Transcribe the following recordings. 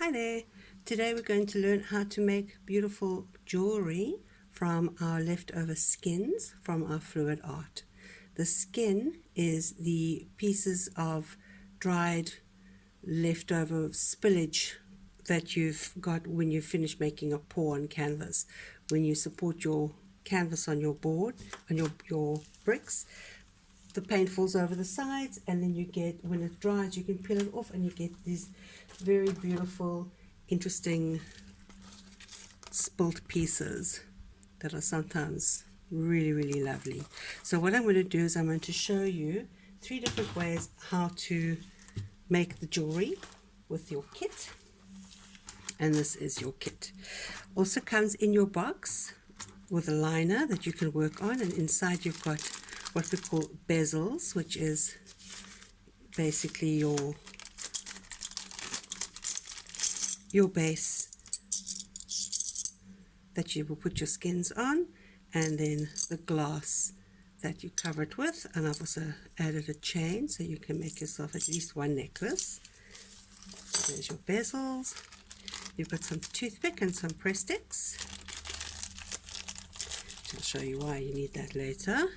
Hi there! Today we're going to learn how to make beautiful jewelry from our leftover skins from our fluid art. The skin is the pieces of dried leftover spillage that you've got when you finish making a pour on canvas. When you support your canvas on your board, on your bricks, the paint falls over the sides, and then you get, when it dries, you can peel it off and you get these very beautiful, interesting spilt pieces that are sometimes really lovely. So what I'm going to do is I'm going to show you 3 different ways how to make the jewelry with your kit, and this is your kit. Also comes in your box with a liner that you can work on, and inside you've got what we call bezels, which is basically your base that you will put your skins on, and then the glass that you cover it with. And I've also added a chain so you can make yourself at least one necklace. There's your bezels. You've got some toothpick and some press sticks. I'll show you why you need that later.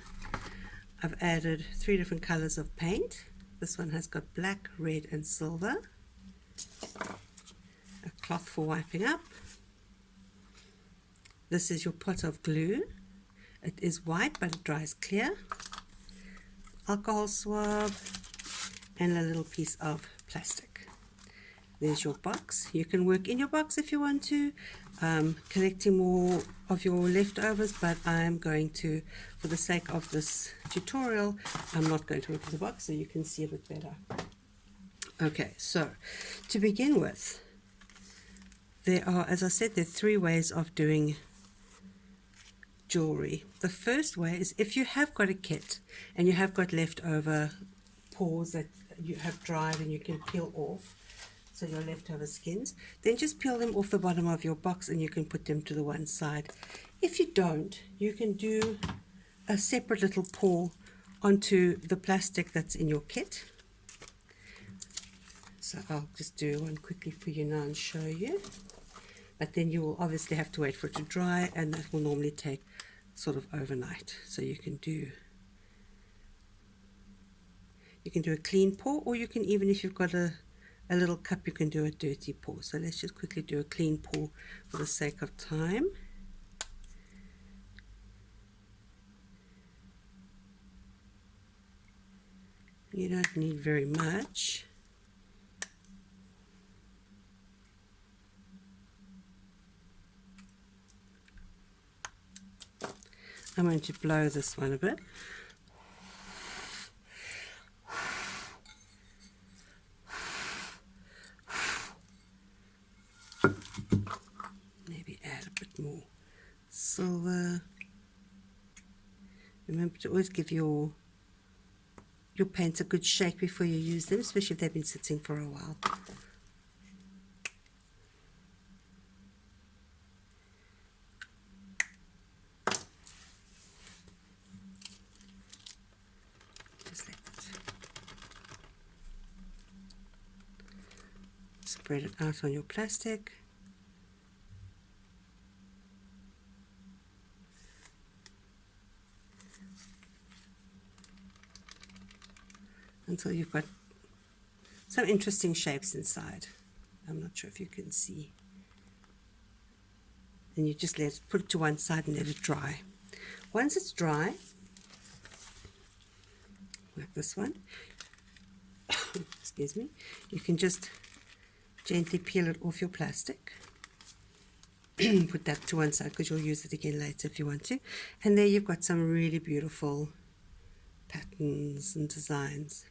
I've added 3 different colors of paint. This one has got black, red and silver. A cloth for wiping up. This is your pot of glue. It is white but it dries clear. Alcohol swab and a little piece of plastic. There's your box. You can work in your box if you want to, collecting more of your leftovers, but I'm going to, for the sake of this tutorial, I'm not going to work in the box so you can see a bit better. Okay, so to begin with, there are, as I said, there are 3 ways of doing jewelry. The first way is if you have got a kit and you have got leftover pours that you have dried and you can peel off, so your leftover skins, then just peel them off the bottom of your box and you can put them to the one side. If you don't, you can do a separate little pour onto the plastic that's in your kit. So I'll just do one quickly for you now and show you. But then you will obviously have to wait for it to dry, and that will normally take sort of overnight. So you can do a clean pour, or you can, even if you've got a little cup, you can do a dirty pour. So let's just quickly do a clean pour for the sake of time. You don't need very much. I'm going to blow this one a bit. Maybe add a bit more silver. Remember to always give your paints a good shake before you use them, especially if they've been sitting for a while. Just like that. Spread it out on your plastic. Until you've got some interesting shapes inside. I'm not sure if you can see. And you just put it to one side and let it dry. Once it's dry, like this one, excuse me, you can just gently peel it off your plastic. Put that to one side because you'll use it again later if you want to. And there you've got some really beautiful patterns and designs.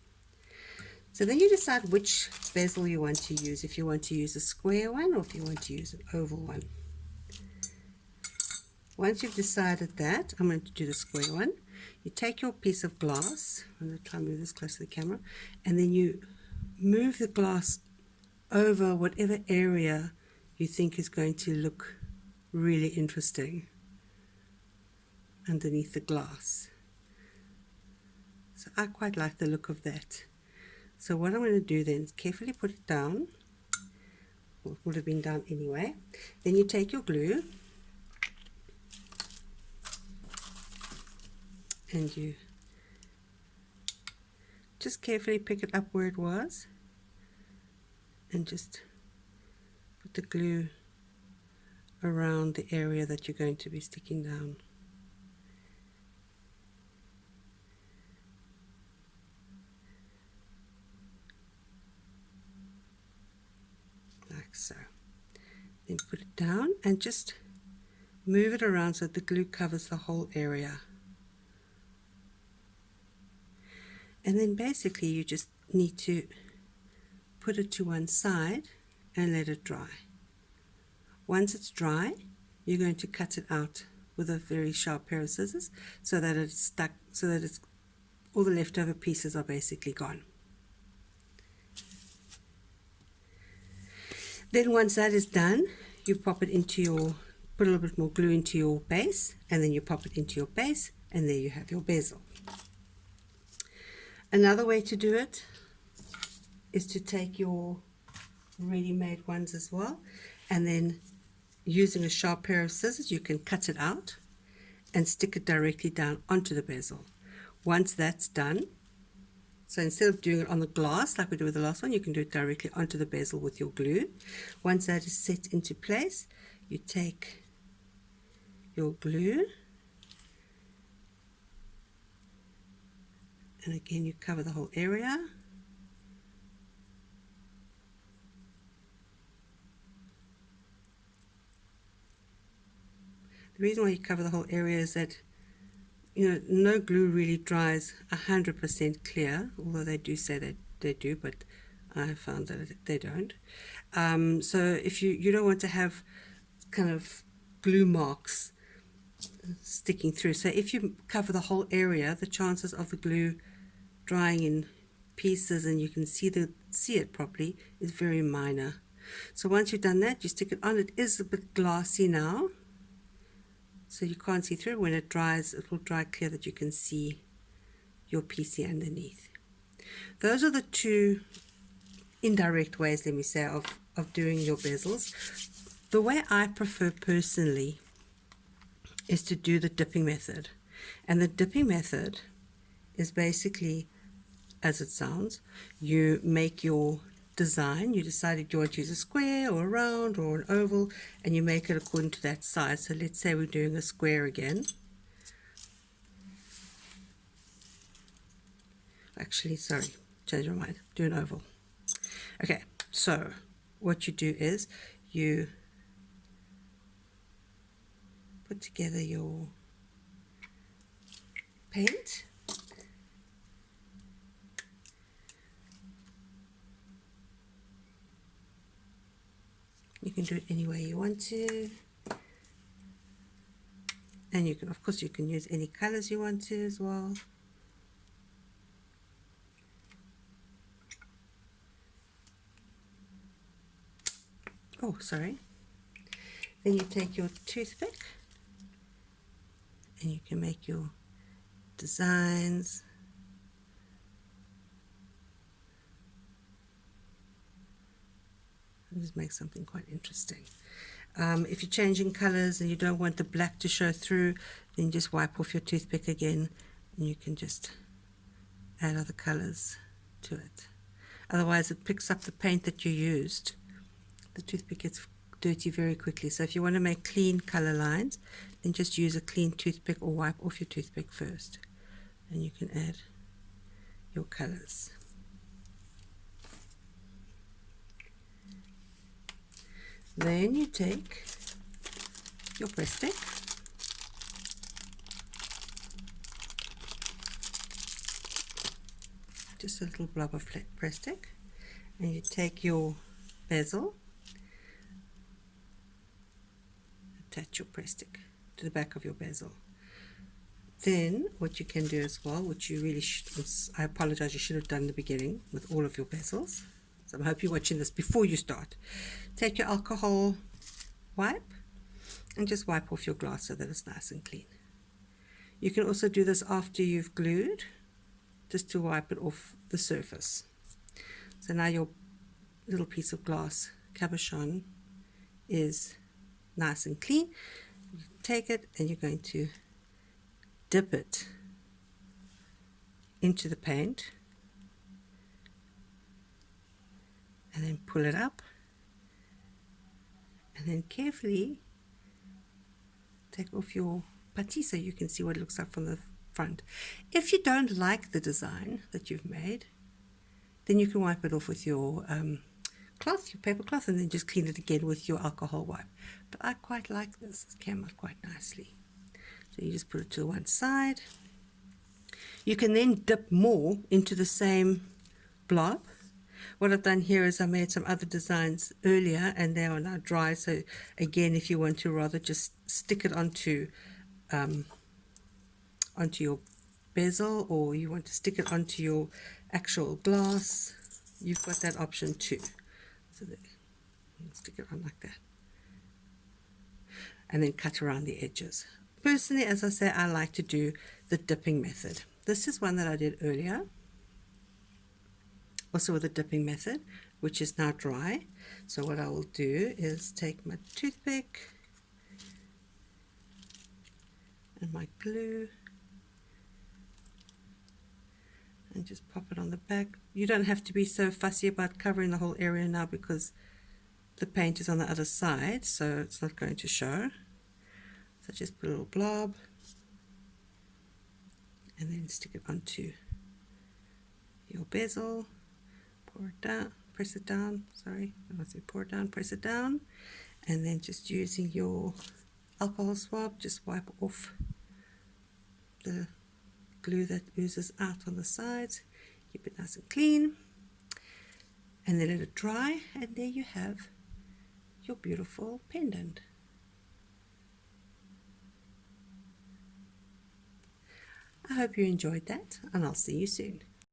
So then you decide which bezel you want to use, if you want to use a square one or if you want to use an oval one. Once you've decided that, I'm going to do the square one. You take your piece of glass, I'm going to try and move this close to the camera, and then you move the glass over whatever area you think is going to look really interesting underneath the glass. So I quite like the look of that. So what I'm going to do then is carefully put it down would have been done anyway. Then you take your glue and you just carefully pick it up where it was and just put the glue around the area that you're going to be sticking down. Like so. Then put it down and just move it around so that the glue covers the whole area. And then basically you just need to put it to one side and let it dry. Once it's dry, you're going to cut it out with a very sharp pair of scissors so that it's stuck, so that it's all the leftover pieces are basically gone. Then once that is done, you pop it into your, put a little bit more glue into your base, and then you pop it into your base, and there you have your bezel. Another way to do it is to take your ready-made ones as well, and then using a sharp pair of scissors you can cut it out and stick it directly down onto the bezel. Once that's done, so instead of doing it on the glass like we did with the last one, you can do it directly onto the bezel with your glue. Once that is set into place, you take your glue and again you cover the whole area. The reason why you cover the whole area is that, you know, no glue really dries 100% clear, although they do say that they do, but I found that they don't. So if you don't want to have kind of glue marks sticking through. So if you cover the whole area, the chances of the glue drying in pieces and you can see it properly is very minor. So once you've done that, you stick it on. It is a bit glassy now, so you can't see through it. When it dries, it will dry clear that you can see your piece underneath. Those are the two indirect ways, let me say, of doing your bezels. The way I prefer personally is to do the dipping method. And the dipping method is basically, as it sounds, you make your design, you decide if you want to use a square or a round or an oval, and you make it according to that size. So let's say we're doing a square again. Actually, sorry, change my mind, do an oval. Okay, so what you do is you put together your paint. You can do it any way you want to, and you can, of course, you can use any colors you want to as well. Oh, sorry. Then you take your toothpick and you can make your designs. Just make something quite interesting. If you're changing colors and you don't want the black to show through, then just wipe off your toothpick again and you can just add other colors to it. Otherwise it picks up the paint that you used. The toothpick gets dirty very quickly, so if you want to make clean color lines, then just use a clean toothpick or wipe off your toothpick first and you can add your colors. Then you take your press stick just a little blob of press stick, and you take your bezel, attach your press stick to the back of your bezel. Then what you can do as well, which you really should, I apologize, you should have done in the beginning with all of your bezels, so I hope you're watching this before you start. Take your alcohol wipe and just wipe off your glass so that it's nice and clean. You can also do this after you've glued, just to wipe it off the surface. So now your little piece of glass cabochon is nice and clean. Take it and you're going to dip it into the paint and then pull it up and then carefully take off your putty so you can see what it looks like from the front. If you don't like the design that you've made, then you can wipe it off with your cloth, your paper cloth, and then just clean it again with your alcohol wipe. But I quite like this. It came out quite nicely. So you just put it to one side. You can then dip more into the same blob. What I've done here is I made some other designs earlier and they are now dry. So again, if you want to rather just stick it onto your bezel, or you want to stick it onto your actual glass, you've got that option too. So there, stick it on like that and then cut around the edges. Personally, as I say, I like to do the dipping method. This is one that I did earlier, also with the dipping method, which is now dry. So what I will do is take my toothpick and my glue and just pop it on the back. You don't have to be so fussy about covering the whole area now because the paint is on the other side, so it's not going to show. So just put a little blob and then stick it onto your bezel, pour it down, press it down, sorry, I want to say pour it down, press it down, and then just using your alcohol swab, just wipe off the glue that oozes out on the sides, keep it nice and clean, and then let it dry, and there you have your beautiful pendant. I hope you enjoyed that, and I'll see you soon.